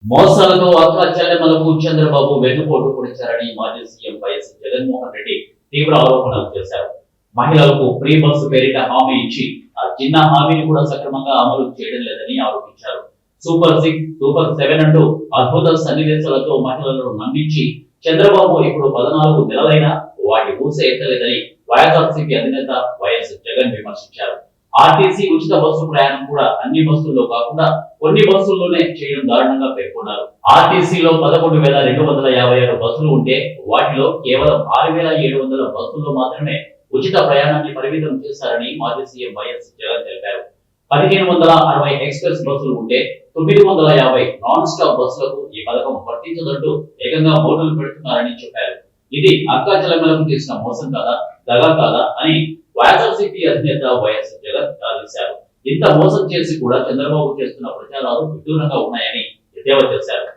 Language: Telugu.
మోసాలతో అక్క చెల్లెమ్మలకు చంద్రబాబు వెన్నుపోటు పొడిచారని మాజీ సీఎం వైఎస్ జగన్మోహన్ రెడ్డి తీవ్ర ఆరోపణలు చేశారు. మహిళలకు ఫ్రీ బస్సు పేరిట హామీ ఇచ్చి ఆ చిన్న హామీని కూడా సక్రమంగా అమలు చేయడం లేదని ఆరోపించారు. సూపర్ 6, సూపర్ 7 అంటూ అద్భుత సన్నివేశాలతో మహిళలను నమ్మించి చంద్రబాబు ఇప్పుడు 14 నెలలైనా వాటి ఊసే ఎత్తలేదని వైఎస్ఆర్సీపీ అధినేత వైఎస్ జగన్ విమర్శించారు. ఆర్టీసీ ఉచిత బస్సు ప్రయాణం కూడా అన్ని బస్సుల్లో కాకుండా కొన్ని బస్సుల్లోనే చేయడం దారుణంగా పేర్కొన్నారు. ఆర్టీసీలో 11,256 బస్సులు ఉంటే వాటిలో కేవలం 6,700 బస్సుల్లో మాత్రమే ఉచిత ప్రయాణాన్ని పరిమితం చేశారని మాజీ సీఎం వైఎస్ జగన్ తెలిపారు. 1,560 ఎక్స్ప్రెస్ బస్సులు ఉంటే 950 నాన్ స్టాప్ బస్సులకు ఈ పథకం వర్తించదంటూ ఏకంగా బోర్డులు పెడుతున్నారని చెప్పారు. ఇది అక్కా చెల్లెమ్మలకు చేసిన మోసం కాదా, దగా కాదా అని వైఎస్ఆర్సీపీ అధినేత వైఎస్ జగన్ నిలదీశారు. ఇంత మోసం చేసి కూడా చంద్రబాబు చేస్తున్న ప్రచారాలు విడ్డూరంగా ఉన్నాయని ఎద్దేవా చేశారు.